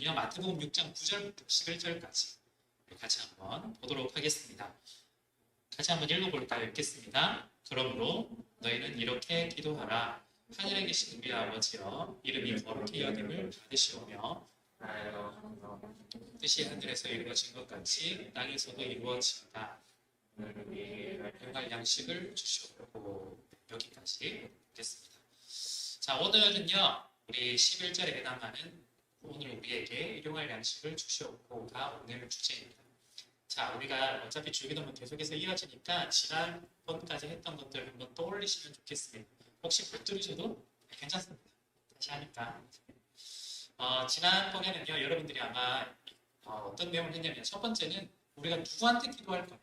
말씀은요. 마태복음 6장 9절부터 11절까지 같이 한번 보도록 하겠습니다. 같이 한번 읽어볼까요? 읽겠습니다. 그러므로 너희는 이렇게 기도하라. 하늘에 계신 우리 아버지여, 이름이 거룩히 여김을 받으시오며 뜻이 하늘에서 이루어진 것 같이 땅에서도 이루어지이다. 일용할 양식을 주시옵고. 여기까지 읽겠습니다. 자, 오늘은요 우리 11절에 해당하는 오늘 우리에게 일용할 양식을 주시옵고가 오늘 주제입니다. 자, 우리가 어차피 주기도문 계속해서 이어지니까 지난번까지 했던 것들 한번 떠올리시면 좋겠습니다. 혹시 못 들으셔도 괜찮습니다. 다시 하니까. 지난번에는요 여러분들이 아마 어떤 내용을 했냐면, 첫 번째는 우리가 누구한테 기도할 거냐,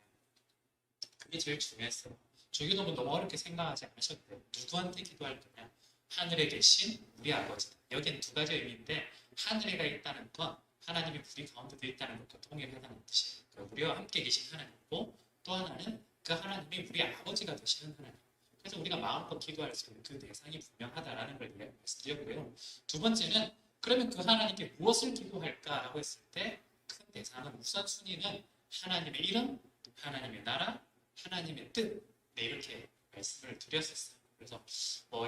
그게 제일 중요했어요. 주기도문 너무 어렵게 생각하지 않으셔도 돼요. 누구한테 기도할 거냐, 하늘에 계신 우리 아버지다. 여기는 두 가지 의미인데, 하늘에가 있다는 건 하나님이 우리 가운데도 있다는 것과 동일하다는 뜻이에요. 그러니까 우리와 함께 계신 하나님이고, 또 하나는 그 하나님이 우리 아버지가 되시는 하나님. 그래서 우리가 마음껏 기도할 수 있는 그 대상이 분명하다라는 걸 말씀드렸고요. 두 번째는, 그러면 그 하나님께 무엇을 기도할까라고 했을 때 큰 대상은, 우선순위는 하나님의 이름, 하나님의 나라, 하나님의 뜻, 네, 이렇게 말씀을 드렸었어요. 그래서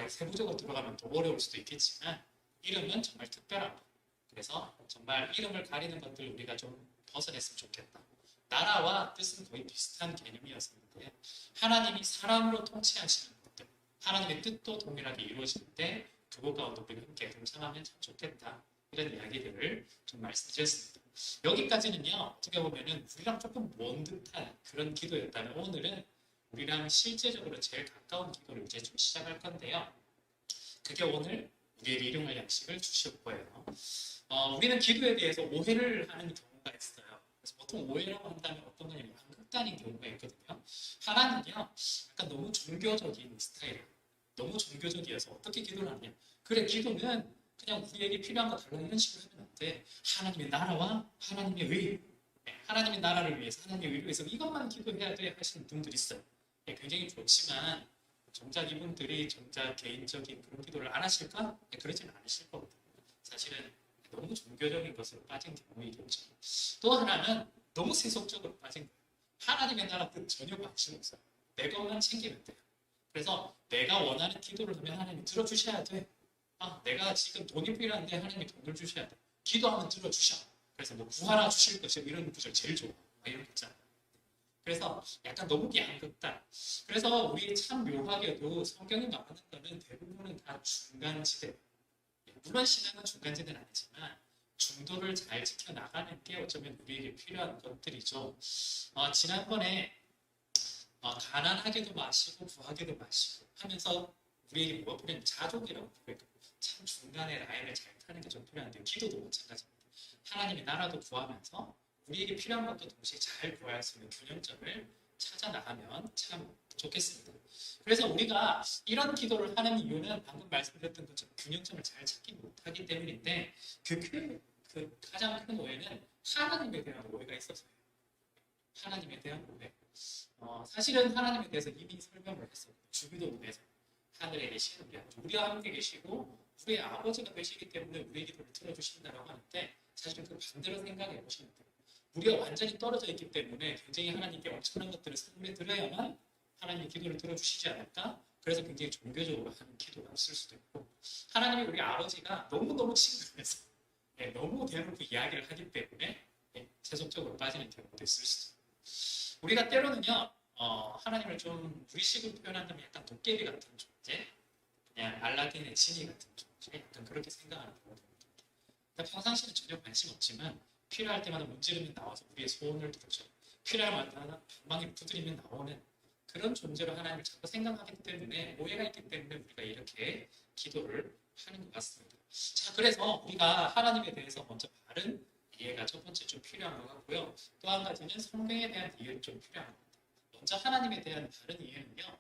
세부적으로 들어가면 더 어려울 수도 있겠지만, 이름은 정말 특별한 것. 그래서 정말 이름을 가리는 것들 우리가 좀 벗어냈으면 좋겠다. 나라와 뜻은 거의 비슷한 개념이었는데, 하나님이 사람으로 통치하시는 것들, 하나님의 뜻도 동일하게 이루어질 때 그거 가운데 우리가 함께 동참하면 참 좋겠다. 이런 이야기들을 좀 말씀드렸습니다. 여기까지는요 어떻게 보면은 우리랑 조금 먼 듯한 그런 기도였다면, 오늘은 우리랑 실제적으로 제일 가까운 기도를 이제 좀 시작할 건데요. 그게 오늘 우리에게 일용할 양식을 주실 거예요. 우리는 기도에 대해서 오해를 하는 경우가 있어요. 그래서 보통 오해라고 한다면 어떤 거냐면 양극단인 경우가 있거든요. 하나는요 약간 너무 종교적인 스타일이에요. 너무 종교적이어서 어떻게 기도를 하느냐, 그래 기도는 그냥 우리에게 필요한 거 달라 이런 식으로 하면 안 돼. 하나님의 나라와 하나님의 의, 하나님의 나라를 위해서, 하나님의 의를 위해서 이것만 기도해야 돼 하시는 분들이 있어요. 굉장히 좋지만 정작 이분들이 정작 개인적인 그런 기도를 안 하실까? 그러지는 않으실 거거든요. 사실은 너무 종교적인 것으로 빠진 경우이겠죠. 또 하나는 너무 세속적으로 빠진 거예요. 하나님의 나라 뜻 전혀 관심 없어요. 내 것만 챙기면 돼요. 그래서 내가 원하는 기도를 하면 하나님이 들어주셔야 돼. 내가 지금 돈이 필요한데 하나님이 돈을 주셔야 돼. 기도하면 들어주셔. 그래서 뭐 구하라 주실 것이 이런 구절 제일 좋아. 이런 거 있잖아요. 그래서 약간 너무 양극단. 그래서 우리 참 묘하게도 성경이 말하는 거는 대부분은 다 중간지대. 물론 신앙은 중간지대는 아니지만 중도를 잘 지켜나가는 게 어쩌면 우리에게 필요한 것들이죠. 지난번에 가난하게도 마시고 부하게도 마시고 하면서 우리에게 뭐가 필요한 자족이라고 부르거든요. 참 중간에 라인을 잘 타는 게 좀 필요한데요. 기도도 마찬가지입니다. 하나님의 나라도 구하면서 우리에게 필요한 것도 동시에 잘 구할 수 있는 균형점을 찾아 나가면 참 좋겠습니다. 그래서 우리가 이런 기도를 하는 이유는 방금 말씀드렸던 것처럼 균형점을 잘 찾지 못하기 때문인데, 그 가장 큰 오해는 하나님에 대한 오해가 있어서요. 하나님에 대한 오해. 사실은 하나님에 대해서 이미 설명을 했어요. 주기도문에서 하늘에 계신 우리와 함께 계시고 우리의 아버지가 되시기 때문에 우리의 기도를 들어주신다고 하는데, 사실은 그 반대로 생각해 보시면 돼요. 우리가 완전히 떨어져 있기 때문에 굉장히 하나님께 엄청난 것들을 선물해 드려야만 하나님의 기도를 들어주시지 않을까? 그래서 굉장히 종교적으로 하는 기도가 있을 수도 있고, 하나님이 우리 아버지가 너무너무 친근해서 너무 대놓고 이야기를 하기 때문에 세속적으로 빠지는 경우도 있을 수도 있고, 우리가 때로는요 하나님을 좀 우리식으로 표현한다면 약간 도깨비 같은 존재, 그냥 알라딘의 지니 같은 존재, 약간 그렇게 생각하는 경우도 있습니다. 그러니까 평상시는 전혀 관심 없지만 필요할 때마다 문지르면 나와서 우리의 소원을 들어줘요. 필요할 때마다 방망이 두드리면 나오는 그런 존재로 하나님을 자꾸 생각하기 때문에, 오해가 있기 때문에 우리가 이렇게 기도를 하는 것 같습니다. 자, 그래서 우리가 하나님에 대해서 먼저 바른 이해가 첫 번째 좀 필요한 것 같고요. 또 한 가지는 성경에 대한 이해가 좀 필요한 것 같아요. 먼저 하나님에 대한 바른 이해는요,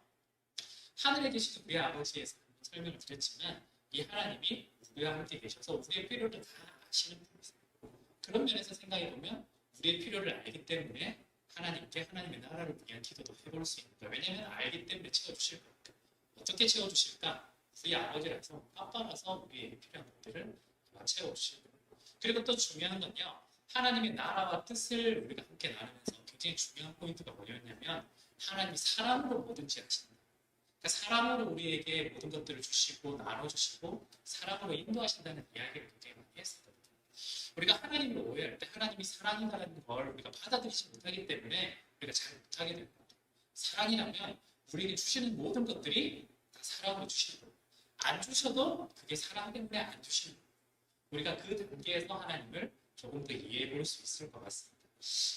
하늘에 계신 우리 아버지에서 설명을 드렸지만, 이 하나님이 우리와 함께 계셔서 우리의 필요를 다 아시는 분이세요. 그런 면에서 생각해 보면 우리의 필요를 알기 때문에 하나님께 하나님의 나라를 위한 기도도 해볼 수 있는 거예요. 왜냐하면 알기 때문에 채워주실 거니까. 어떻게 채워주실까? 우리 아버지라서, 아빠라서 우리에게 필요한 것들을 채워주실 거예요. 그리고 또 중요한 건요. 하나님의 나라와 뜻을 우리가 함께 나누면서 굉장히 중요한 포인트가 뭐였냐면 하나님이 사랑으로 뭐든지 하신다. 그러니까 사랑으로 우리에게 모든 것들을 주시고 나눠주시고 사랑으로 인도하신다는 이야기를 굉장히 많이 했었거든요. 우리가 하나님을 오해할 때 하나님이 사랑이라는 걸 우리가 받아들이지 못하기 때문에 우리가 잘 못하게 되는 거예요. 사랑이라면 우리에게 주시는 모든 것들이 다 사랑으로 주시는 거예요. 안 주셔도 그게 사랑 때문에 안 주시는 거예요. 우리가 그 단계에서 하나님을 조금 더 이해해 볼 수 있을 것 같습니다.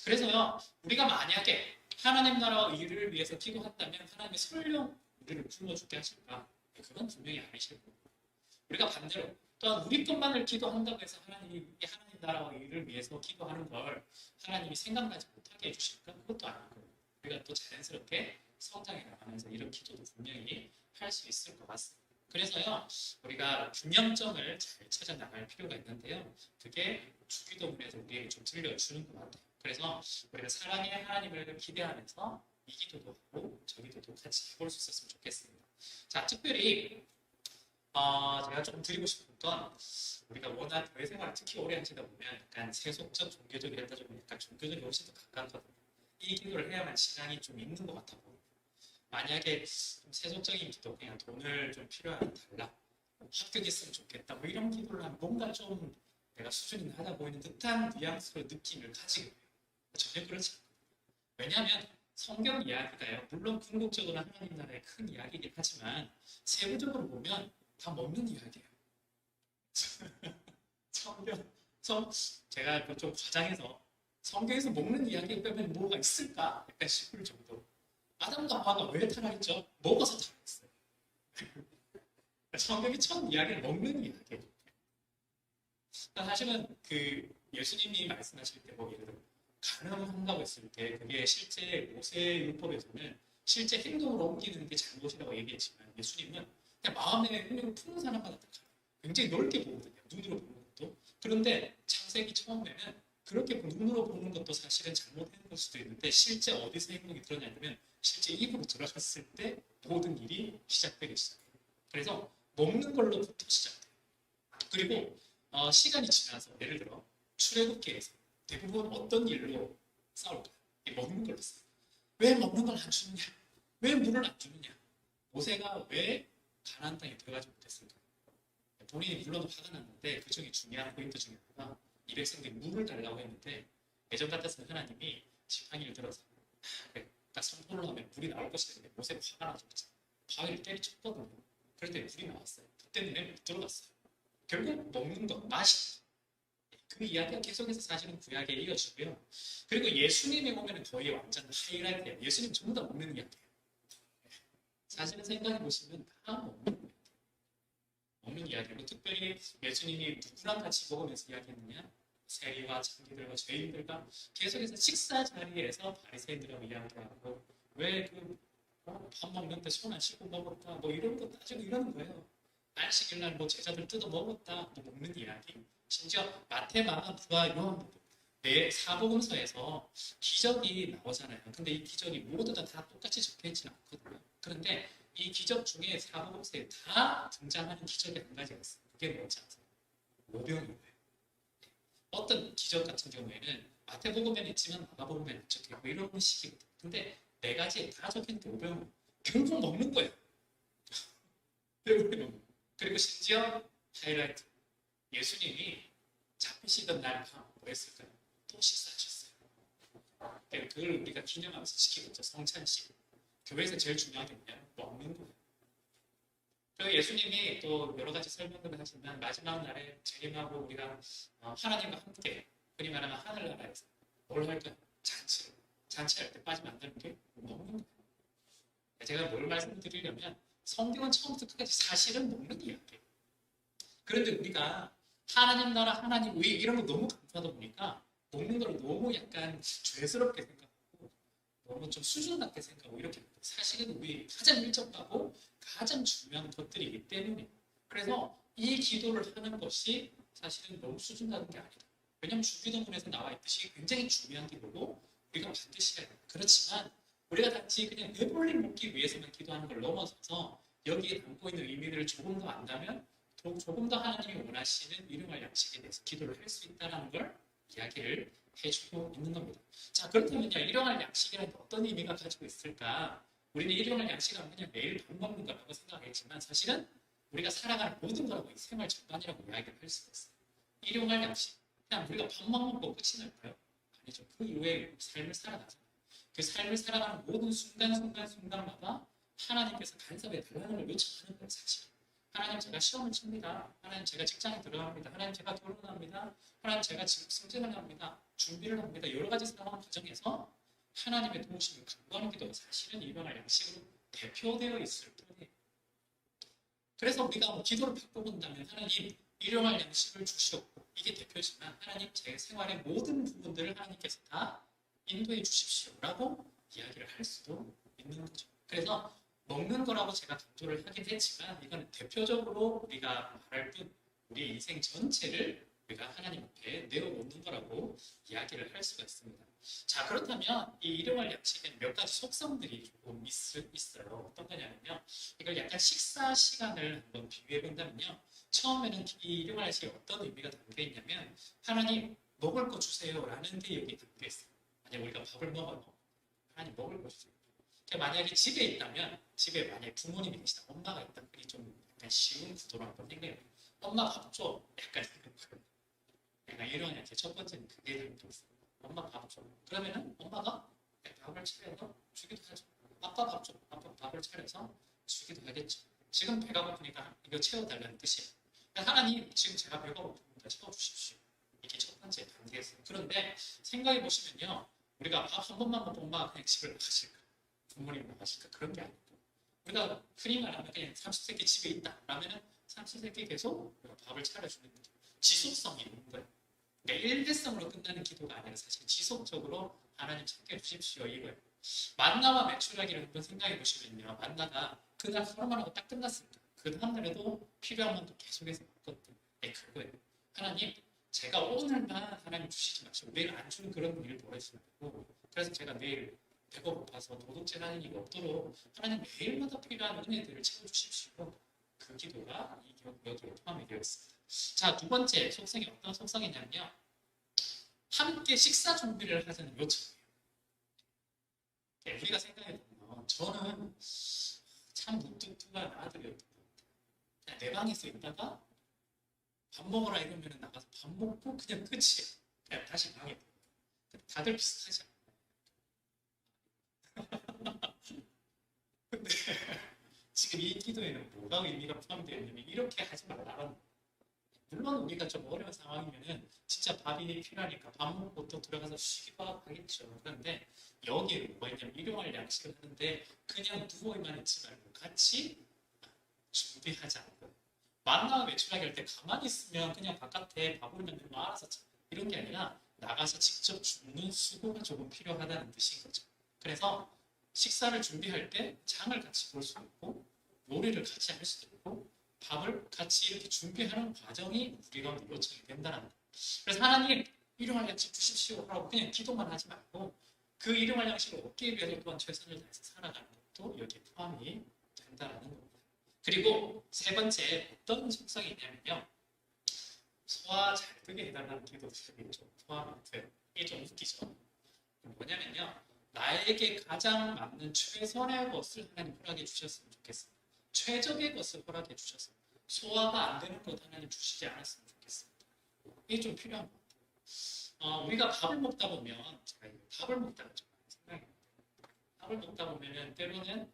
그래서요, 우리가 만약에 하나님 나라와 의를 위해서 기도한다면 하나님의 설령 우리를 굶어 죽게 하실까? 그건 분명히 아니실 거예요. 우리가 반대로 또한 우리 것만을 기도한다고 해서 하나님 나라와 의를 위해서 기도하는 걸 하나님이 생각나지 못하게 해주실까? 그것도 아니고 우리가 또 자연스럽게 성장해 나가면서 이런 기도도 분명히 할 수 있을 것 같습니다. 그래서요, 우리가 균형점을 잘 찾아 나갈 필요가 있는데요. 그게 주기도문에서 우리에게 좀 들려주는 것 같아요. 그래서 우리가 사랑의 하나님을 기대하면서 이 기도도 하고 저 기도도 같이 해볼 수 있었으면 좋겠습니다. 자, 특별히 제가 조금 드리고 싶은 건 우리가 워낙 교회 생활을 특히 오래 하시다 보면 약간 세속적 종교적이었다 좀 약간 종교적이 훨씬 더 가깝거든요. 이 기도를 해야만 신앙이 좀 있는 것 같아 보여요. 만약에 좀 세속적인 기도, 그냥 돈을 좀 필요하면 달라, 합격했으면 좋겠다, 뭐 이런 기도를 하면 뭔가 좀 내가 수준이 낮아 보이는 듯한 뉘앙스로 느낌을 가지게 돼요. 전혀 그렇지 않거든요. 왜냐하면 성경 이야기가요, 물론 궁극적으로 하나님 나라의 큰 이야기이긴 하지만 세부적으로 보면 다 먹는 이야기예요. 제가 좀 과장해서 성경에서 먹는 이야기 빼면 뭐가 있을까? 약간 싶을 정도. 아담과 하와가 왜 타락했죠? 먹어서 타락했어요. 성경의 첫 이야기는 먹는 이야기예요. 사실은 그 예수님이 말씀하실 때 뭐 예를 들어 가늠한다고 했을 때 그게 실제 모세율법에서는 실제 행동으로 옮기는 게 잘못이라고 얘기했지만 예수님은 그냥 마음의 흥미를 푸는 사람마다 다 굉장히 넓게 보거든요. 눈으로 보는 것도. 그런데 창세기 처음에는 그렇게 눈으로 보는 것도 사실은 잘못된 걸 수도 있는데 실제 어디서 행동이 드러나냐면 실제 입으로 들어갔을 때 모든 일이 시작되기 시작해요. 그래서 먹는 걸로부터 시작돼요. 그리고 시간이 지나서 예를 들어 출애굽기에서 대부분 어떤 일로 싸울까요? 먹는 걸로 싸워요. 왜 먹는 걸 안 주느냐? 왜 물을 안 주느냐? 모세가 왜 가나안 땅에 들어가지 못했을까? 본인이 물론 화가 났는데 그 중에 중요한 포인트 중에 하나가 이 백성들이 물을 달라고 했는데 예전 같았으면 하나님이 지팡이를 들어서 딱 선포를 하면 물이 나올 것이었는데 모세가 화가 나서 바위를 때리쳤거든요. 그런데 물이 나왔어요. 그때는 못 들어갔어요. 결국 먹는 것, 맛이 그 이야기가 계속해서 사실은 구약에 이어지고요. 그리고 예수님이 보면 거의 완전 하이라이트예요. 예수님 전부 다 먹는 이야기예요. 사실은 생각해 보시면 다 먹는 이야기고 특별히 예수님이 누구랑 같이 먹으면서 이야기했느냐? 세리와 창기들과 죄인들과 계속해서 식사 자리에서 바리새인들하고 이야기하고 왜 밥 먹는데 손 안 씻고 먹었다 뭐 이런 거 따지고 이러는 거예요. 안식일 날 뭐 제자들 뜯어 먹었다 뭐 먹는 이야기. 심지어 마태, 마가, 누가, 요한 네 사복음서에서 기적이 나오잖아요. 근데 이 기적이 모두 다 똑같이 적혀 있지는 않거든요. 그런데 이 기적 중에 사복음서에 다 등장하는 기적이 한 가지가 있어요. 그게 뭔지 아세요? 오병이어예요. 어떤 기적 같은 경우에는 마태복음에는 있지만 마가복음에는 안 적혀 있고 이런 식이거든요. 근데 네 가지에 다 적혀 있는데 오병은 결국 먹는 거예요. 그리고 심지어 하이라이트 예수님이 잡히시던 날 밤 뭐 했을까요? 또 식사하셨어요. 그걸 우리가 기념하면서 지키고 있죠. 성찬식. 교회에서 제일 중요한 게 뭐냐? 먹는 거예요. 그리고 예수님이 또 여러 가지 설명을 하시면 마지막 날에 재림하고 우리가 하나님과 함께 흔히 말하면 하늘나라에서 뭘 할까요? 잔치를. 잔치할 때 빠지면 안 되는 게 먹는 거예요. 제가 뭘 말씀드리려면 성경은 처음부터 끝까지 사실은 먹는 이야기예요. 그런데 우리가 하나님 나라, 하나님 의 이런 거 너무 강조하다 보니까 먹는 걸 너무 약간 죄스럽게 생각하고 너무 좀 수준 낮게 생각하고 이렇게 사실은 우리 가장 밀접하고 가장 중요한 것들이기 때문에 그래서 이 기도를 하는 것이 사실은 너무 수준 낮은 게 아니다. 왜냐하면 주기도문에서 나와 있듯이 굉장히 중요한 기도고 우리가 반드시 해야 돼요. 그렇지만 우리가 단지 그냥 배불리 먹기 위해서만 기도하는 걸 넘어서서 여기에 담고 있는 의미들을 조금 더 안다면 조금 더 하나님이 원하시는 일용할 양식에 대해서 기도를 할 수 있다는 걸 이야기를 해주고 있는 겁니다. 자, 그렇다면요, 일용할 양식이라는 게 어떤 의미가 가지고 있을까? 우리는 일용할 양식은 그냥 매일 밥 먹는 거라고 생각했지만 사실은 우리가 살아가는 모든 거라고 생활 전반이라고 이야기를 할 수가 있어요. 일용할 양식, 그냥 우리가 밥만 먹고 끝이 날까요? 아니죠. 그 이후에 삶을 살아가잖아요. 그 삶을 살아가는 모든 순간마다 하나님께서 간섭에 달라는 걸 요청하는 거예요, 사실. 하나님 제가 시험을 칩니다. 하나님 제가 직장에 들어갑니다. 하나님 제가 결혼합니다. 하나님 제가 지금 승진을 합니다. 준비를 합니다. 여러 가지 상황 과정에서 하나님의 도우심을 간구하는 기도가 사실은 일용할 양식으로 대표되어 있을 뿐이에요. 그래서 우리가 기도를 바꿔본다면 하나님 일용할 양식을 주시옵고 이게 대표지만 하나님 제 생활의 모든 부분들을 하나님께서 다 인도해 주십시오라고 이야기를 할 수도 있는 거죠. 그래서 먹는 거라고 제가 강조를 하긴 했지만 이거는 대표적으로 우리가 말할 뿐 우리의 인생 전체를 우리가 하나님 앞에 내어놓는 거라고 이야기를 할 수가 있습니다. 자, 그렇다면 이 일용할 양식에는 몇 가지 속성들이 조금 있어요. 어떤 거냐면요. 이걸 약간 식사 시간을 한번 비교해 본다면요. 처음에는 이 일용할 양식에 어떤 의미가 담겨 있냐면 하나님 먹을 거 주세요 라는 게 여기 담겨 있어요. 만약 우리가 밥을 먹어요. 하나님 먹을 거 주세요. 만약에 집에 있다면 집에 만약에 부모님이 계시다 엄마가 있다 그게 좀 약간 쉬운 구도로 한번 생각해요. 엄마 밥 줘. 약간 이런 이렇게 첫 번째는 그게 담겨 있어요. 엄마 밥 줘. 그러면은 엄마가 밥을 차려서 주기도 하죠. 아빠 밥 줘. 아빠 밥을 차려서 주기도 하겠죠. 지금 배가 고프니까 이거 채워달라는 뜻이에요. 하나님 지금 제가 배가 고픕니다. 채워주십시오. 이게 첫 번째 단계였어요. 그런데 생각해 보시면요. 우리가 밥 한 번만 먹고 엄마가 그냥 집을 나가실까? 부모님 나가실까? 그런 게 아니고 우리가 흔히 말하면 그냥 삼시세끼 집에 있다 라면은 삼시세끼 계속 밥을 차려주는 거죠. 지속성이 있는 거예요. 그러니까 일회성으로 끝나는 기도가 아니라 사실 지속적으로 하나님 챙겨주십시오 이거예요. 만나와 매출하기를 한번 생각해 보시면요. 만나가 그날 하루만 하고 딱 끝났습니다. 그 다음날에도 필요한 만도 계속해서 먹거든요. 네, 그거예요. 하나님 제가 오늘만 하나님 주시지 마시고 내일 안 주는 그런 일을 벌여주지 말고 그래서 제가 내일 배가 고파서 도둑질 하는 일이 없도록 하나님 매일마다 필요한 은혜들을 채워주십시오. 그 기도가 여기에 포함이 되어 있습니다. 자, 두 번째 속성이 어떤 속성이냐면요. 함께 식사 준비를 하자는 요청이에요. 우리가 생각해보면 저는 참 무뚝뚝한 아들이었던 것 같아요. 내 방에서 있다가 밥 먹으라 이러면 나가서 밥 먹고 그냥 끝이에요. 그냥 다시 방에 다들 비슷하지 않아요? 근데 지금 이 기도에는 뭐가 의미가 포함되어 있냐면 이렇게 하지 말라는 물론 우리가 좀 어려운 상황이면은 진짜 밥이 필요하니까 밥 먹고 또 들어가서 쉬기도 하겠죠. 그런데 여기에 뭐가 있냐면 일용할 양식을 하는데 그냥 누워만 있지 말고 같이 준비하자. 만나와 매출하기 할 때 가만히 있으면 그냥 바깥에 밥을 만들면 알아서 이런 게 아니라 나가서 직접 줍는 수고가 조금 필요하다는 뜻인 거죠. 그래서 식사를 준비할 때 장을 같이 볼 수 있고 요리를 같이 할 수도 있고 밥을 같이 이렇게 준비하는 과정이 우리가 요청이 된다는 거예요. 그래서 하나님 일용할 양식 주십시오 하고 그냥 기도만 하지 말고 그 일용할 양식을 얻기 위해서 또한 최선을 다해서 살아가는 것도 여기에 포함이 된다는 겁니다. 그리고 세 번째 어떤 속성이 있냐면요. 소화 잘 되게 해달라는 기도들이 좀 포함이 돼요. 이게 좀 웃기죠. 뭐냐면요. 나에게 가장 맞는 최선의 것을 하나님 허락해 주셨으면 좋겠습니다. 최적의 것을 허락해 주셔서 소화가 안 되는 것 하나님 주시지 않았으면 좋겠습니다. 이게 좀 필요한 것 같아요. 우리가 밥을 먹다 보면 제가 밥을 먹다가 좀 생각이 납니다. 밥을 먹다 보면은 때로는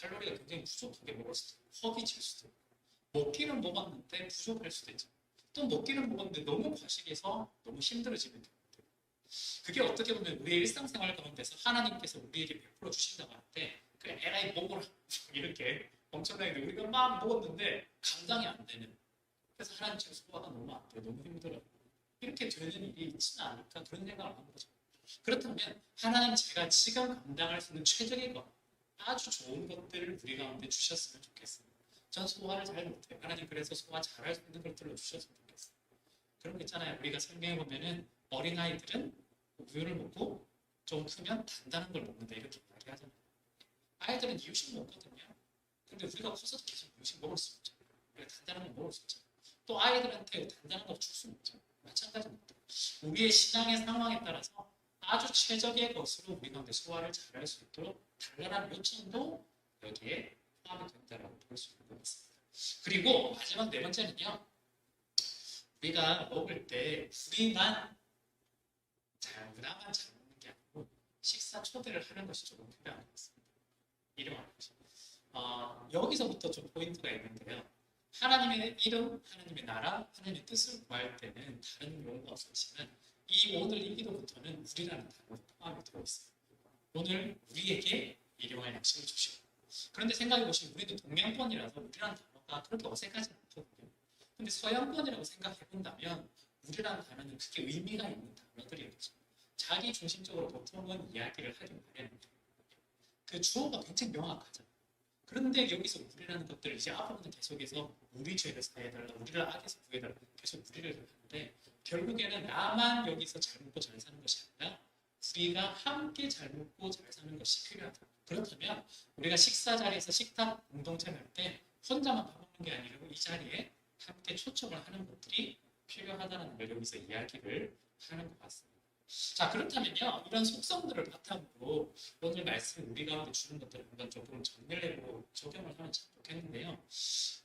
칼로리가 굉장히 부족하게 먹을 수도 있고 허기질 수도 있고 먹기는 먹었는데 부족할 수도 있죠. 또 먹기는 먹었는데 너무 과식해서 너무 힘들어지는 경우. 그게 어떻게 보면 우리의 일상생활 가운데서 하나님께서 우리에게 베풀어 주신다고 하는데 그래 에라이 먹어라 이렇게 엄청나게 우리가 막 먹었는데 감당이 안 되는 그래서 하나님 제가 소화가 너무 안 돼 너무 힘들어 이렇게 되는 일이 있지는 않을까 그런 생각을 하는 거죠. 그렇다면 하나님 제가 지금 감당할 수 있는 최적의 것 아주 좋은 것들을 우리 가운데 주셨으면 좋겠습니다. 전 소화를 잘 못해요. 하나님 그래서 소화 잘할 수 있는 것들을 주셨으면 좋겠어요. 그런 거 있잖아요. 우리가 성경에 보면은 어린아이들은 우유를 먹고 좀 크면 단단한 걸 먹는다 이렇게 이야기하잖아요. 아이들은 이유식 먹거든요. 근데 우리가 커서도 계속 이유식 먹을 수 없죠. 우리가 단단한 걸 먹을 수 있죠. 또 아이들한테 단단한 걸 줄 수는 없죠. 마찬가지입니다. 우리의 신앙의 상황에 따라서 아주 최적의 것으로 우리 가운데 소화를 잘할 수 있도록 단단한 요청도 여기에 포함이 된다고 볼 수 있는 것 같습니다. 그리고 마지막 네 번째는요. 우리가 먹을 때 우리나만 잘 먹는 게 아니고 식사 초대를 하는 것이 조금 필요한 것 같습니다. 이름하는 것이. 여기서부터 좀 포인트가 있는데요. 하나님의 이름, 하나님의 나라, 하나님의 뜻을 구할 때는 다른 용어가 없었지만 오늘 이 기도부터는 우리라는 단어가 포함이 되어 있어요. 오늘 우리에게 일용할 양식을 주시고. 그런데 생각해보시면 우리도 동양권이라서 우리라는 단어가 그렇게 어색하지 않거든요. 근데 서양권이라고 생각해본다면 우리라는 단어는 크게 의미가 있는 단어들이겠죠. 자기 중심적으로 보통은 이야기를 하긴 마련입니다. 그 주어가 굉장히 명확하죠. 그런데 여기서 우리라는 것들을 이제 앞으로는 계속해서 우리 죄를 사해달라, 우리를 악에서 구해달라, 계속 우리를 하는데 결국에는 나만 여기서 잘 먹고 잘 사는 것이 아니라 우리가 함께 잘 먹고 잘 사는 것이 필요하다. 그렇다면 우리가 식사 자리에서 식탁 공동체를 할 때 혼자만 밥 먹는 게 아니라 이 자리에 함께 초청을 하는 것들이 필요하다는 걸 여기서 이야기를 하는 것 같습니다. 자, 그렇다면요, 이런 속성들을 바탕으로 오늘 말씀 우리 가운데 주는 것들을 한번 조금 정리를 해보고 적용을 하면 참 좋겠는데요.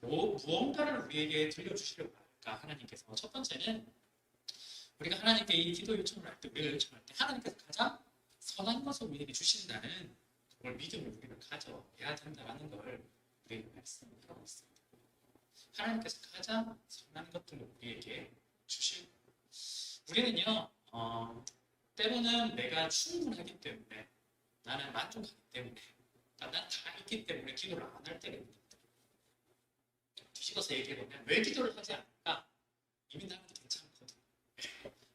무언가를 우리에게 들려주시려고 할까, 하나님께서. 첫 번째는 우리가 하나님께 이 기도 요청을 할 때, 우리가 요청할 때 하나님께서 가장 선한 것을 우리에게 주신다는 그걸 믿음을 우리가 가져야 된다는 걸 우리에게 말씀하고 있습니다. 하나님께서 가장 선한 것들을 우리에게 주실 거예요. 우리는요, 때로는 내가 충분하기 때문에, 나는 만족하기 때문에, 난 다 있기 때문에 기도를 안 할 때가 있습니다. 뒤집어서 얘기해보면 왜 기도를 하지 않을까? 이미 나는 괜찮거든.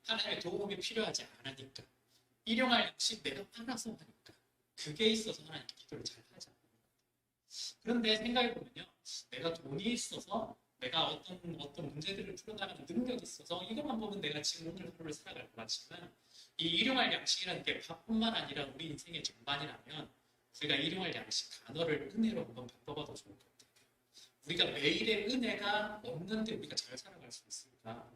하나님의 도움이 필요하지 않으니까. 일용할 양식 내가 알아서 하니까. 그게 있어서 하나님께 기도를 잘 하지 않는 거예요. 그런데 생각해보면요, 내가 돈이 있어서 내가 어떤 문제들을 풀어나가는 능력이 있어서 이것만 보면 내가 지금 오늘 하루를 살아갈 것 같지만 이 일용할 양식이라는 게 밥뿐만 아니라 우리 인생의 전반이라면 우리가 일용할 양식 단어를 은혜로 한번 바꿔봐도 좋을 것 같아요. 우리가 매일의 은혜가 없는데 우리가 잘 살아갈 수 있을까?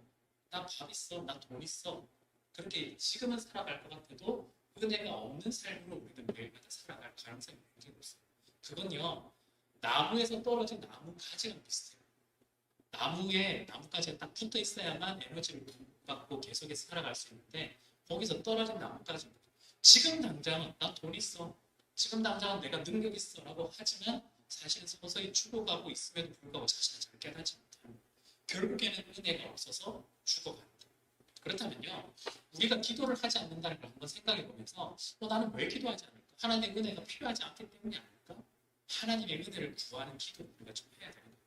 나 밥 있어, 나 돈 있어. 그렇게 지금은 살아갈 것 같아도 은혜가 없는 삶으로 우리는 매일마다 살아갈 가능성이 굉장히 높습니다. 그건요, 나무에서 떨어진 나무 가지랑 비슷해요. 나무가지가 딱 붙어 있어야만 에너지를 받고 계속해서 살아갈 수 있는데 거기서 떨어진 나무까지는 지금 당장은 나 돈 있어, 지금 당장은 내가 능력 있어 라고 하지만 사실은 서서히 죽어가고 있음에도 불구하고 자신을 잘 깨닫지 못하는, 결국에는 은혜가 없어서 죽어간다. 그렇다면요, 우리가 기도를 하지 않는다는 걸 한번 생각해 보면서 나는 왜 기도하지 않을까? 하나님의 은혜가 필요하지 않기 때문이 아닐까? 하나님의 은혜를 구하는 기도를 우리가 좀 해야 되는 거예요.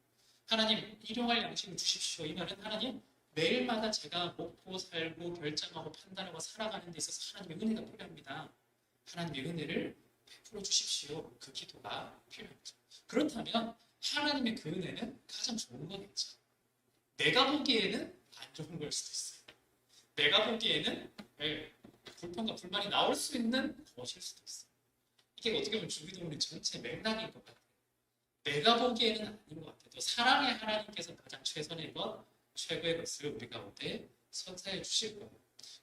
하나님, 일용할 양식을 주십시오. 이 말은 하나님, 매일마다 제가 먹고 살고 결정하고 판단하고 살아가는 데 있어서 하나님의 은혜가 필요합니다. 하나님의 은혜를 베풀어 주십시오. 그 기도가 필요합니다. 그렇다면 하나님의 그 은혜는 가장 좋은 거겠죠. 내가 보기에는 안 좋은 걸 수도 있어요. 내가 보기에는 불평과 불만이 나올 수 있는 것일 수도 있어요. 이게 어떻게 보면 주기도문의 전체 맥락인 것 같아요. 내가 보기에는 아닌 것 같아요. 또 사랑의 하나님께서 가장 최선의 것, 최고의 것을 우리 가운데 선사해 주실 거예요.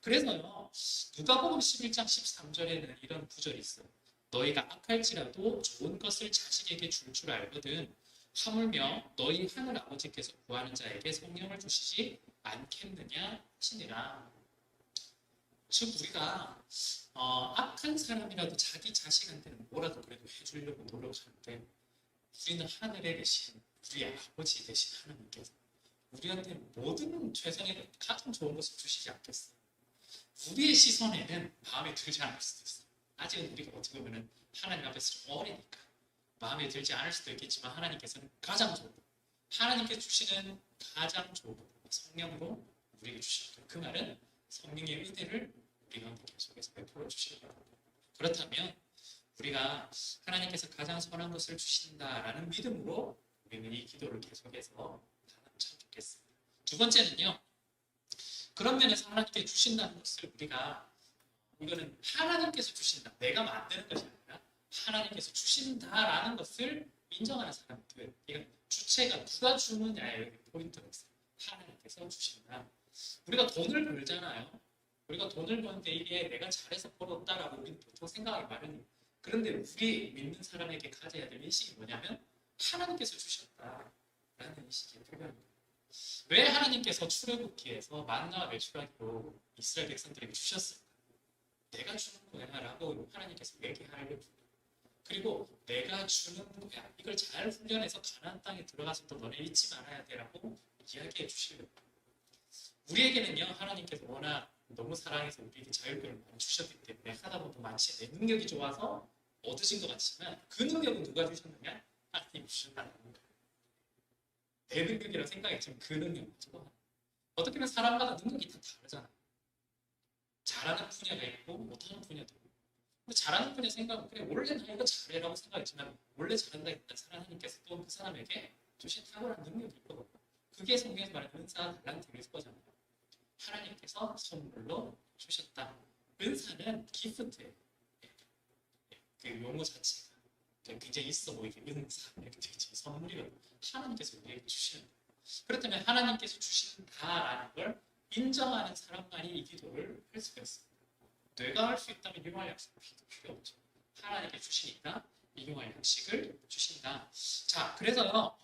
그래서요, 누가복음 11장 13절에는 이런 구절이 있어요. 너희가 악할지라도 좋은 것을 자식에게 줄 알거든 하물며 너희 하늘 아버지께서 구하는 자에게 성령을 주시지 않겠느냐 하시니라. 즉 우리가 악한 사람이라도 자기 자식한테는 뭐라도 그래도 해주려고 노력하는데 우리는 하늘에 계신 우리 아버지 되신 하나님께서 우리한테 모든 최선의 가장 좋은 것을 주시지 않겠어요. 우리의 시선에는 마음에 들지 않을 수도 있어요. 아직은 우리가 어떻게 보면 하나님 앞에서 좀 어리니까 마음에 들지 않을 수도 있겠지만 하나님께서는 가장 좋은 것, 하나님께서 주시는 가장 좋은 것, 성령으로 우리에게 주시는 그 말은 성령의 은혜를 우리 가운데 계속해서 베풀어 주실 거라고. 그렇다면 우리가 하나님께서 가장 선한 것을 주신다라는 믿음으로 우리는 이 기도를 계속해서 하면 참 좋겠습니다. 두 번째는요, 그런 면에서 하나님께 주신다는 것을 우리가 이거는 하나님께서 주신다, 내가 만드는 것이 아니라 하나님께서 주신다라는 것을 인정하는 사람들, 이건 주체가 누가 주느냐에 여기 포인트가 있어요. 하나님께서 주신다. 우리가 돈을 벌잖아요. 우리가 돈을 버는데 이게 내가 잘해서 벌었다라고 우리는 보통 생각하기 마련이에요. 그런데 우리 믿는 사람에게 가져야 될 인식이 뭐냐면 하나님께서 주셨다라는 인식이 필요합니다. 왜 하나님께서 출애굽기에서 만나와 메추라기로 이스라엘 백성들에게 주셨을까? 내가 주는 거야라고 하나님께서 얘기하려고. 그리고 내가 주는 거야. 이걸 잘 훈련해서 가나안 땅에 들어가서 또 너네 잊지 말아야 돼라고 이야기해 주시려고. 우리에게는요 하나님께서 워낙 너무 사랑해서 우리에게 자유권을 많이 주셨기 때문에 하다 보면 마치 내 능력이 좋아서 얻으신 것 같지만 그 능력은 누가 주셨느냐? 하나님이 주셨다는 거예요. 내 능력이라고 생각했지만 그 능력이죠. 어떻게 보면 사람마다 능력이 다 다르잖아요. 잘하는 분야가 있고 못하는 분야도 있고. 근데 잘하는 분야 생각하면 그래 원래 나 이거 잘해라고 생각했지만 원래 잘한다 했던 하나님께서 또 그 사람에게 주신 탁월한 능력이 있거든요. 그게 성경에서 말하는 은사, 달란트일 거잖아요. 하나님께서 선물로 주셨다. 은사는 기프트예요. 그 용어 자체가 굉장히 있어 보이게 은사 이렇게 되지 선물이거든요. 하나님께서 우리에게 주시는 거예요. 그렇다면 하나님께서 주신다라는 걸 인정하는 사람만이 이 기도를 할 수가 있습니다. 내가 할 수 있다면 이용할 약속이 필요 없죠. 하나님께 주시니까 이용할 양식을 주신다. 자, 그래서요.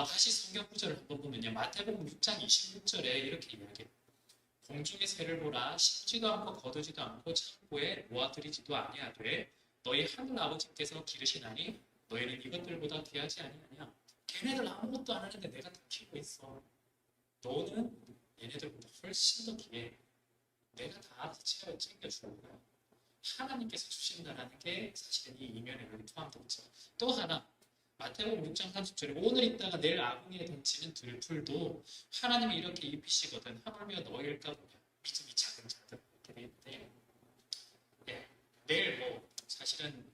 다시 성경 구절을 한번 보면요. 마태복음 6장 26절에 이렇게 이야기해요. 공중의 새를 보라 심지도 않고 거두지도 않고 창고에 모아들이지도 아니하되 너희 하늘 아버지께서 기르시나니 너희는 이것들보다 귀하지 아니하냐. 걔네들 아무것도 안 하는데 내가 다 키우고 있어. 너는 얘네들보다 훨씬 더 귀해. 내가 다 알아서 챙겨주는 거야. 하나님께서 주신다는 게 사실은 이 이면에 여기 포함되어 있죠. 또 하나 마태복음 6장 30절에 오늘 있다가 내일 아궁이에 던지는 들풀도 하나님이 이렇게 입히시거든 하물며 너희일까 보냐. 믿음이 작은 자들 이렇게 되는데 예, 내일 뭐 사실은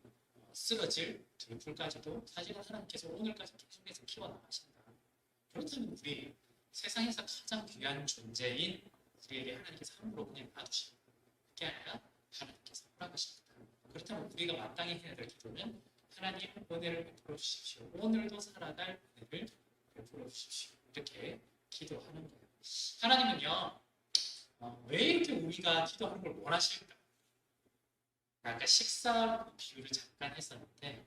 쓰러질 들풀까지도 사실은 하나님께서 오늘까지 계속해서 키워나가신다. 그렇다면 우리 세상에서 가장 귀한 존재인 우리에게 하나님께서 함부로 그냥 놔두시는 그게 아니라 하나님께서 허락하십니다. 그렇다면 우리가 마땅히 해야 될 기도는 하나님 은혜를 베풀어 주십시오. 오늘도 살아갈 은혜를 베풀어 주십시오. 이렇게 기도하는 거예요. 하나님은요 왜 이렇게 우리가 기도하는 걸 원하실까? 아까 식사 비유를 잠깐 했었는데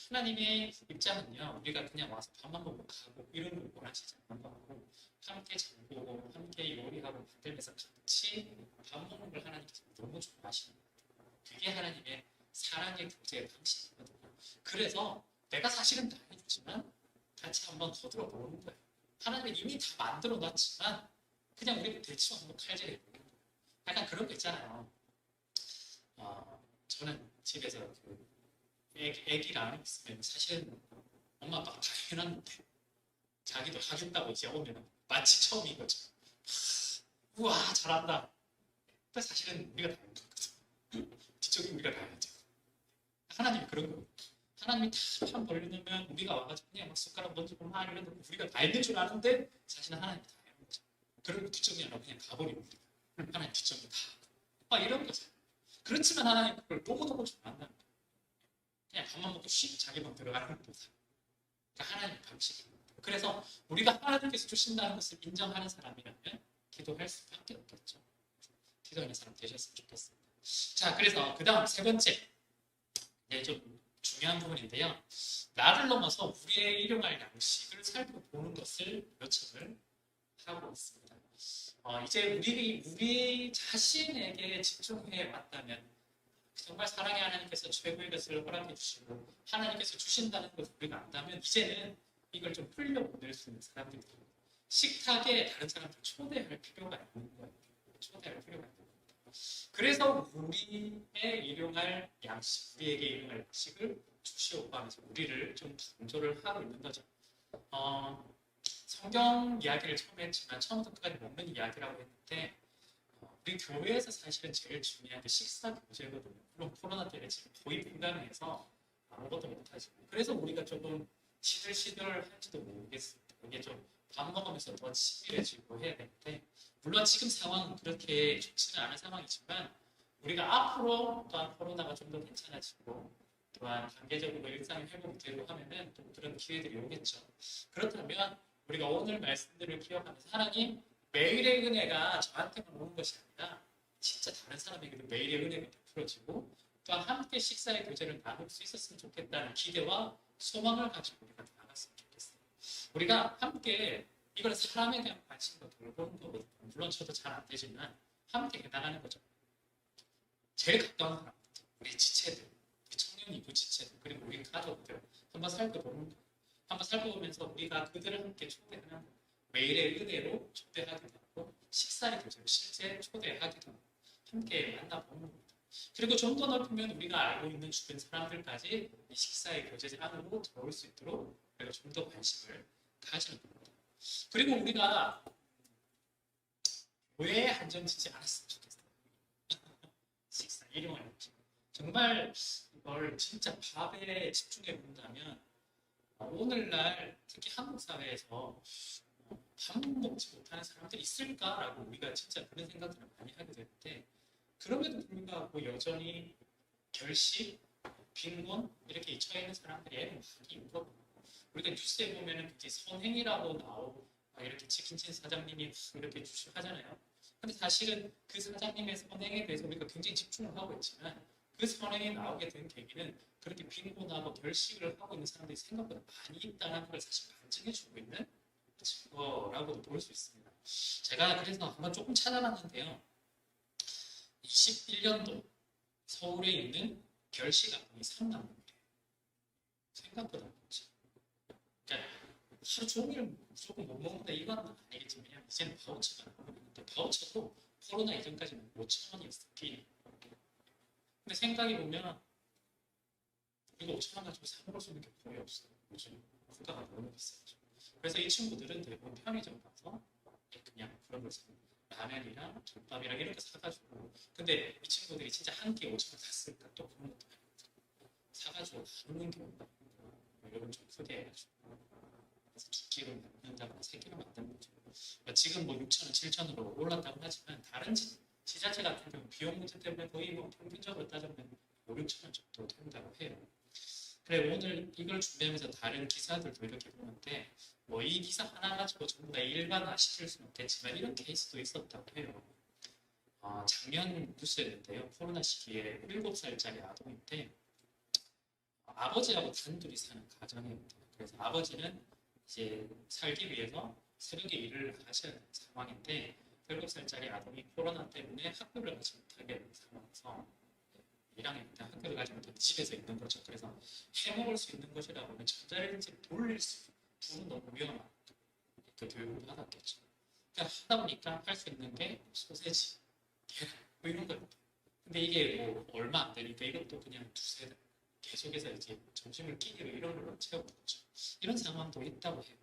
하나님의 입장은요 우리가 그냥 와서 밥만 먹고 가고 이런 걸 원하시지 않는 거고 함께 잠보고 함께 요리하고 만들면서 같이 밥 먹는 걸 하나님께서 너무 좋아하시는 거예요. 그게 하나님의 사랑의 교제의 방식이거든요. 그래서 내가 사실은 다 해주지만 같이 한번 거들어 보는 거예요. 하나님은 이미 다 만들어 놨지만 그냥 우리 대충 한번 칼질해 보는 거예요. 약간 그런 거 있잖아요. 저는 집에서 애기랑 있으면 사실은 엄마 아빠가 다 해놨는데 자기도 하겠다고 이제 오면 마치 처음인 거죠. 우와 잘한다. 근데 사실은 우리가 다 못하거든. 뒤쪽이 우리가 다 해야죠. 하나님이 그런 거예요. 하나님이 다 판 벌려놓으면 우리가 와가지고 그냥 막 숟가락 던지고 막 이러고 우리가 다 있는 줄 아는데 사실은 하나님이 다 해는 거죠. 그리고 뒷정리 안 하고 그냥 가버리고 우리가 하나님 뒷정리 다 하고 막 이런 거죠. 그렇지만 하나님 그걸 너무너무 좋아한다는 거예요. 그냥 밥만 먹고 쉬고 자기 방 들어가는 것보다. 그러니까 하나님의 방식입니다. 그래서 우리가 하나님께서 주신다는 것을 인정하는 사람이라면 기도할 수밖에 없겠죠. 기도하는 사람 되셨으면 좋겠습니다. 자, 그래서 그 다음 세 번째 좀 중요한 부분인데요. 나를 넘어서 우리의 일용할 양식을 살펴보는 것을 요청을 하고 있습니다. 이제 우리 자신에게 집중해 왔다면 정말 사랑의 하나님께서 최고의 것을 허락해 주시고 하나님께서 주신다는 것을 우리가 안다면 이제는 이걸 좀 흘려보낼 수 있는 사람들이 식탁에 다른 사람들 초대할 필요가 있는 거예요. 초대할 필요가 있는 겁니다. 그래서 우리의 일용할 양식, 우리에게 일용할 양식을 주시오고 하면서 우리를 좀 강조를 하고 있는 거죠. 성경 이야기를 처음 했지만 처음부터 끝까지 먹는 이야기라고 했는데 우리 교회에서 사실은 제일 중요한 게 식사 교제거든요. 물론 코로나 때문에 지금 거의 불가능해서 아무것도 못하지. 그래서 우리가 조금 시들시들할지도 모르겠습니다. 이게 좀 밥 먹으면서 더 친밀해지고 해야 되는데 물론 지금 상황은 그렇게 좋지는 않은 상황이지만 우리가 앞으로 또한 코로나가 좀 더 괜찮아지고 또한 단계적으로 일상의 회복이 되고 하면은 또 그런 기회들이 오겠죠. 그렇다면 우리가 오늘 말씀들을 기억하면서 하나님 매일의 은혜가 저한테만 오는 것이 아니라 진짜 다른 사람에게도 매일의 은혜가 베풀어지고 또한 함께 식사의 교제를 나눌 수 있었으면 좋겠다는 기대와 소망을 가지고 우리가 나갔으면 좋겠어요. 우리가 함께 이걸 사람에 대한 관심도 돌보는 거거든요. 물론 저도 잘 안 되지만 함께 해나가는 거죠. 제일 가까운 사람, 우리 지체들, 우리 청년 이부 지체들, 그리고 우리 가족들 한번 살펴보는 거. 한번 살펴보면서 우리가 그들을 함께 초대하는 거. 매일의 은혜로 초대하기도 하고 식사의 교제로 실제 초대하기도 하고 함께 만나보는 겁니다. 그리고 좀 더 넓히면 우리가 알고 있는 주변 사람들까지 이 식사의 교제 안으로 들어올 수 있도록 우리가 좀 더 관심을 가지는 겁니다. 그리고 우리가 왜 한정지지 않았으면 좋겠어요. 식사 일용할 정말 이걸 진짜 밥에 집중해 본다면 오늘날 특히 한국 사회에서 밥 먹지 못하는 사람들이 있을까라고 우리가 진짜 그런 생각들을 많이 하게 되는데 그럼에도 불구하고 여전히 결식, 빈곤 이렇게 처해 있는 사람들이 많이 있고 우리가 뉴스에 보면은 굉장히 선행이라고 나오고 이렇게 치킨집 사장님이 이렇게 하잖아요. 근데 사실은 그 사장님의 선행에 대해서 우리가 굉장히 집중을 하고 있지만 그 선행이 나오게 된 계기는 그렇게 빈곤하고 결식을 하고 있는 사람들이 생각보다 많이 있다는 걸 사실 반증해주고 있는 증거라고도 볼 수 있습니다. 제가 그래서 한번 조금 찾아봤는데요. 21년도 서울에 있는 결식 아동이 3만 명이래요. 생각보다 많죠. 그러니까 하루 종일 무조건 못 먹는다 이건 아니겠지만 이제는 바우처가 나오는데 바우처도 코로나 이전까지는 5천 원이었어요. 근데 생각해 보면 우리가 5천 원 가지고 사 먹을 수 있는 게 거의 없어요. 요즘 물가가 너무 비싸죠. 그래서 이 친구들은 대부분 편의점 가서 그냥 그런 걸 사요. 라면이랑 김밥이랑 이런 거 사가지고 근데 이 친구들이 진짜 한 끼에 5천 원 샀을까 또 그런 것도 아니고 사가지고 먹는 경우가 이런 좀 크게 해가지고 그래서 2끼로 만든다거나 3끼로 만드는 거죠. 지금 뭐 6천 원, 7천 원으로 올랐다고 하지만 다른 지자체 같은 경우 비용 문제 때문에 거의 뭐 평균적으로 따지면 5, 6천 원 정도 된다고 해요. 그래 오늘 이걸 준비하면서 다른 기사들도 이렇게 보는데 뭐 이 기사 하나 가지고 전부 다 일반화 시킬 수는 없겠지만 이런 케이스도 있었다고 해요. 작년 뉴스였는데요. 코로나 시기에 7살짜리 아동인데 아버지하고 단둘이 사는 가정입니다. 그래서 아버지는 이제 살기 위해서 새벽에 일을 하셔야 되는 상황인데 7살짜리 아동이 코로나 때문에 학교를 가지 못하게 된 상황에서 1학년 때 학교를 가지 못하고 집에서 있는 거죠. 그래서 해먹을 수 있는 것이라고는 전자레인지를 돌릴 수 불은 너무 위험한 그 교육을 받았겠죠. 그러니까 하다 보니까 할 수 있는 게 소세지, 계란 뭐 이런 거예요. 근데 이게 뭐 얼마 안 되니까 이것도 그냥 두세 달 계속해서 이제 점심을 끼니로 이런 걸로 채우는 거죠. 이런 상황도 있다고 해요.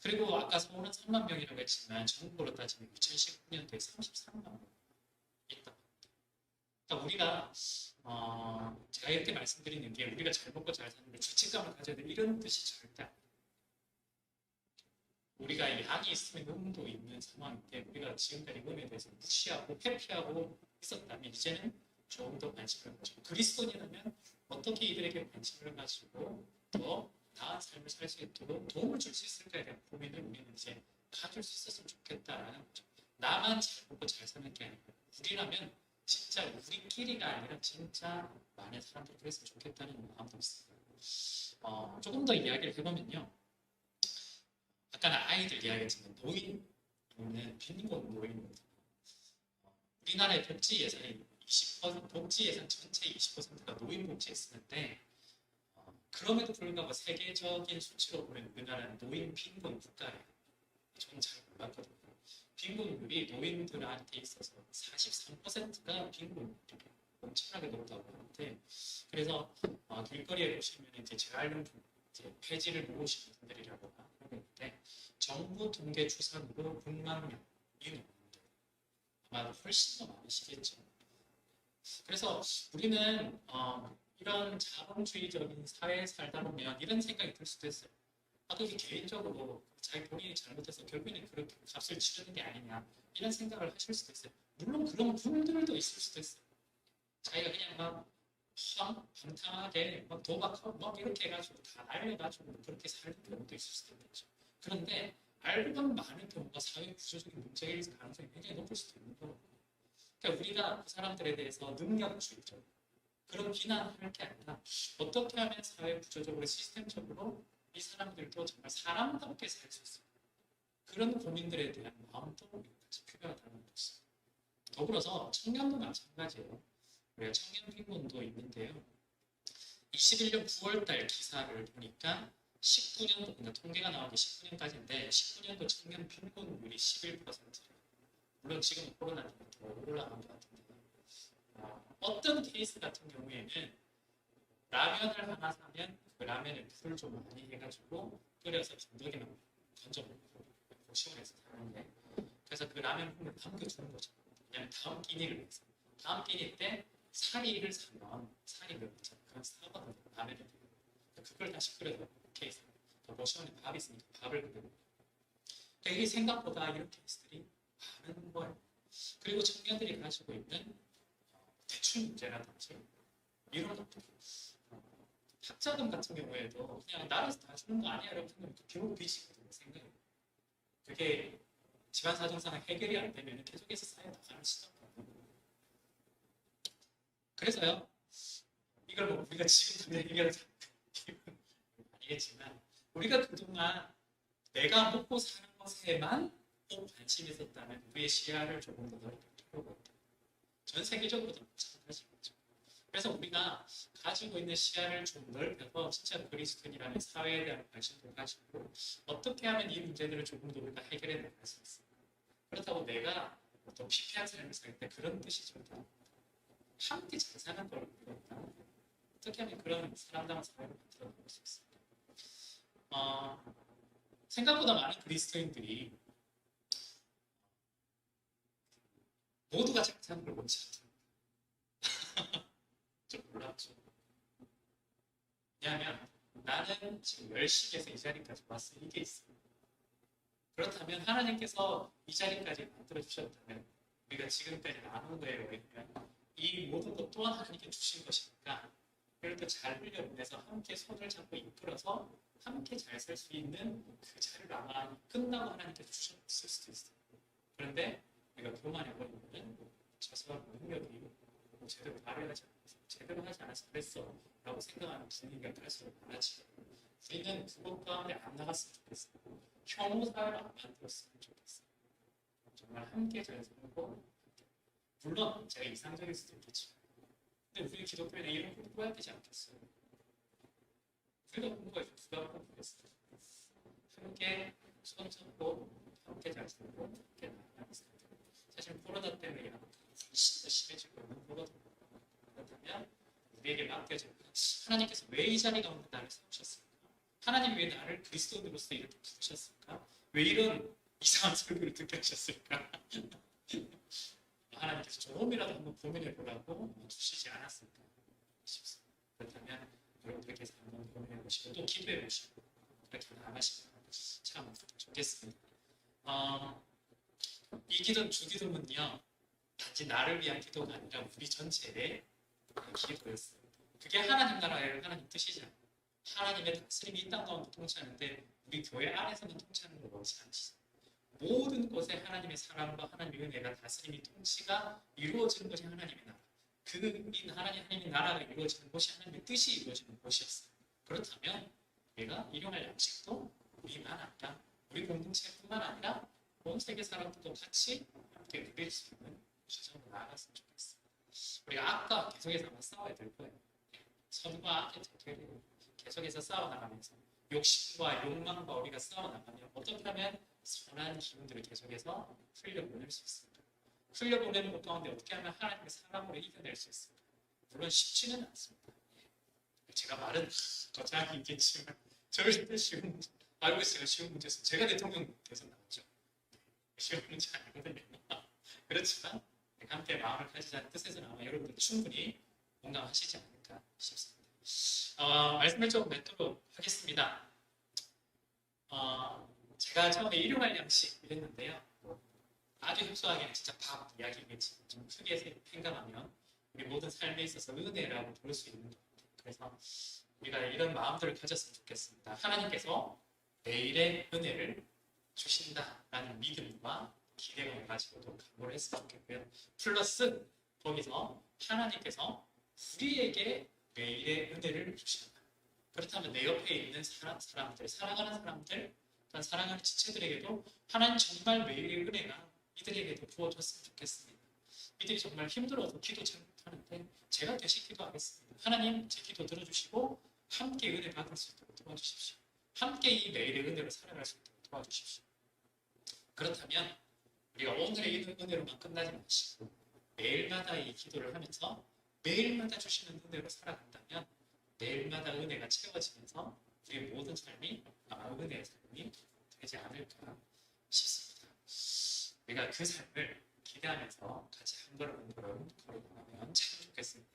그리고 아까 서울은 3만 명이라고 했지만 전국으로 따지면 2019년도에 33만 명 있다고 합니다. 그러니까 우리가 제가 이렇게 말씀드리는 게 우리가 잘 먹고 잘 사는 게 죄책감을 가져야 돼 이런 뜻이 절대 아니에요. 우리가 양이 있으면 음도 있는 상황인데 우리가 지금까지 음에 대해서 무시하고 회피하고 있었다면 이제는 조금 더 관심을 가지고 그리스도인이라면 어떻게 이들에게 관심을 가지고 더 나은 삶을 살 수 있도록 도움을 줄 수 있을까에 대한 고민을 우리는 이제 가질 수 있었으면 좋겠다라는 거죠. 나만 잘 먹고 잘 사는 게 아니고 우리라면 진짜 우리끼리가 아니라 진짜 많은 사람들이 그랬으면 좋겠다는 마음도 있어요. 조금 더 이야기를 해보면요. 아까는 아이들 이야기했지만 노인은 빈곤 노인입니다. 우리나라의 복지 예산이 20% 복지 예산 전체 20%가 노인 복지에 쓰는데 그럼에도 불구하고 세계적인 수치로 보면 우리나라는 노인 빈곤 국가예요. 저는 잘 몰랐거든요. 빈곤율이 노인들한테 있어서 43%가 빈곤율이에요. 엄청나게 높다고 하는데 그래서 길거리에 보시면 이제 재활용품 이제 폐지를 모으시는 분들이라고 하고 있는데 정부 통계 추산으로 6만 명이 넘는데 아마 훨씬 더 많으시겠죠. 그래서 우리는 이런 자본주의적인 사회에 살다 보면 이런 생각이 들 수도 있어요. 그게 개인적으로 자기 본인이 잘못해서 결국에는 그렇게 값을 치르는 게 아니냐 이런 생각을 하실 수도 있어요. 물론 그런 분들도 있을 수도 있어요. 자기가 그냥 막 방탕하게 막 도박하고 막 이렇게 해가지고 다 날려가지고 그렇게 살는 경우도 있을 수도 있겠죠. 그런데 알고 보면 많은 경우가 사회 구조적인 문제일 가능성이 굉장히 높을 수도 있는 거고. 그러니까 우리가 그 사람들에 대해서 능력주의적 그런 비난할 게 아니라 어떻게 하면 사회 구조적으로 시스템적으로 이 사람들도 정말 사람답게 살 수 있을까 그런 고민들에 대한 마음도 같이 필요하다는 것입니다. 더불어서 청년도 마찬가지예요. 우리가 청년 빈곤도 있는데요. 21년 9월달 기사를 보니까 19년도, 그러니까 통계가 나온 게 19년까지인데 19년도 청년 빈곤율이 11%. 물론 지금 코로나 때문에 더 올라간 것 같은데 어떤 케이스 같은 경우에는 라면을 하나 사면 그 라면에 불을 좀 많이 해가지고 끓여서 건더기만 건져 먹고 시원해서 사는데 그래서 그 라면 국물 담겨주는 거죠. 그냥 다음 끼니를 위해서. 다음 끼니 때 사리를 사면 사리를 그냥 사거든요. 라면을 그걸 다시 끓여서 케이스. 더 시원해 밥이 있으니까 밥을 끓여. 이게 생각보다 이런 케이스들이 많은 거예요. 그리고 청년들이 가지고 있는 대출 문제라든지 이런 것들. 학자금 같은 경우에도 그냥 나라에서 다 주는 거 아니야 라고 생각하면 결국 빚이거든요. 생각이. 그게 집안 사정상 해결이 안 되면 계속해서 쌓여 나가는 시점이거든요. 그래서요. 이걸 뭐 우리가 지금 당장 해결하자 아니겠지만 우리가 그동안 내가 먹고 사는 것에만 관심이 있었다면 우리의 시야를 조금 더 넓힐 필요가 있다. 전 세계적으로도 마찬가지겠죠. 그래서 우리가 가지고 있는 시야를 좀 넓혀서 진짜 그리스도인이라는 사회에 대한 관심도 가지고 어떻게 하면 이 문제들을 조금 더 우리가 해결해 나갈 수 있을까. 그렇다고 내가 어떤 피폐한 삶을 살 때 그런 뜻이 절대 함께 잘 사는 걸 우리가 어떻게 하면 그런 사람다운 사회를 만들어 나갈 수 있을까. 생각보다 많은 그리스도인들이 모두가 잘 사는 걸 원치 않습니다. 좀 놀랍죠. 왜냐하면 나는 지금 열심히 해서 이 자리까지 왔어. 이게 있어요. 그렇다면 하나님께서 이 자리까지 만들어주셨다면 우리가 지금까지 나눈 거에 의하면 이 모든 것 또한 하나님께 주신 것이니까 그럴 때 잘 흘려보내서 함께 손을 잡고 이끌어서 함께 잘 살 수 있는 그 자리를 아마 끝나고 하나님께 주셨을 수도 있어요. 그런데 우리가 교만해버리면 저 사람 능력이 제대로 발휘하지 않아서 제대로 하지 않아서 그랬어 라고 생각하는 분위기가 갈수록 많아지고 우리는 그것 가운데 안 나갔으면 좋겠어요. 혐오 사회를 안 만들었으면 좋겠어요. 정말 함께 잘 살고 물론 제가 이상적일 수도 있겠지만 근데 우리 기독교에는 이런 공부해야 되지 않겠어요? 우리가 공부해서 누가 공부했어요? 함께 손잡고 함께 잘 살고 함께 나아가는 사실 코로나 때문에 훨씬 더 심해지고 있는 거거든요. 그렇다면 우리에게 맡겨진 하나님께서 왜 이 자리 가운데 나를 세우셨을까? 하나님 왜 나를 그리스도인으로서 이렇게 부르셨을까? 왜 이런 이상한 설교를 듣게 하셨을까? 하나님께서 조금이라도 한번 고민해 보라고 주시지 않았을까 싶습니다. 그렇다면 여러분들께서 한번 고민해 보시고 또 기도해 보시고 그렇게 나아가시면 참 좋겠습니다. 이 기도, 주기도문요 단지 나를 위한 기도가 아니라 우리 전체의 기도였어요. 그게 하나님 나라예요. 하나님 뜻이잖아요. 하나님의 다스림이 이 땅 가운데 통치하는데 우리 교회 안에서는 통치하는 걸 원치 않으시죠. 모든 곳에 하나님의 사랑과 하나님의 은혜가 다스림이 통치가 이루어지는 것이 하나님의 나라. 하나님의 나라가 이루어지는 곳이 하나님의 뜻이 이루어지는 곳이었어요. 그렇다면 우리가 일용할 양식도 우리만 아니라 우리 공동체뿐만 아니라 온 세계 사람들도 같이 함께 누릴 수 있는 과정으로 나아갔으면 좋겠어요. 우리가 악과 계속해서 아마 싸워야 될 거예요. 선과 악의 대결을 계속해서 싸워나가면서 욕심과 욕망과 우리가 싸워나가면 어떻게 하면 선한 기운들을 계속해서 흘려보낼 수 있습니다. 흘려보내는 것 가운데 어떻게 하면 하나님의 사랑으로 이겨낼 수 있을까? 물론 쉽지는 않습니다. 제가 말은 거창하게 있겠지만 절대 쉬운 문제 알고 있어요. 쉬운 문제에서 제가 대통령 돼서 나왔죠. 쉬운 문제 아니거든요. 그렇지만 함께 마음을 가지자는 뜻에서는 아마 여러분들 충분히 공감하시지 않을까 싶습니다. 말씀을 좀 맺도록 하겠습니다. 제가 처음에 일용할 양식 이랬는데요. 아주 협소하게는 진짜 밥 이야기겠지. 좀 크게 생각하면 우리 모든 삶에 있어서 은혜라고 부를 수 있는 것 같아요. 그래서 우리가 이런 마음들을 가졌으면 좋겠습니다. 하나님께서 내일의 은혜를 주신다라는 믿음과 기대감을 가지고도 각오를 했으면 좋겠고요. 플러스 거기서 하나님께서 우리에게 매일의 은혜를 주신다. 그렇다면 내 옆에 있는 사람들, 사랑하는 사람들, 또한 사랑하는 지체들에게도 하나님 정말 매일의 은혜가 이들에게도 부어졌으면 좋겠습니다. 이들이 정말 힘들어서 기도 잘 못하는데 제가 대신 기도하겠습니다. 하나님 제 기도 들어주시고 함께 은혜 받을 수 있도록 도와주십시오. 함께 이 매일의 은혜로 살아갈 수 있도록 도와주십시오. 그렇다면 우리가 오늘의 이 은혜로만 끝나지 마시고 매일마다 이 기도를 하면서 매일마다 주시는 은혜로 살아간다면 매일마다 은혜가 채워지면서 우리의 모든 삶이 아마 은혜의 삶이 되지 않을까 싶습니다. 우리가 그 삶을 기대하면서 같이 한 걸음 한 걸음 걸어가면 참 좋겠습니다.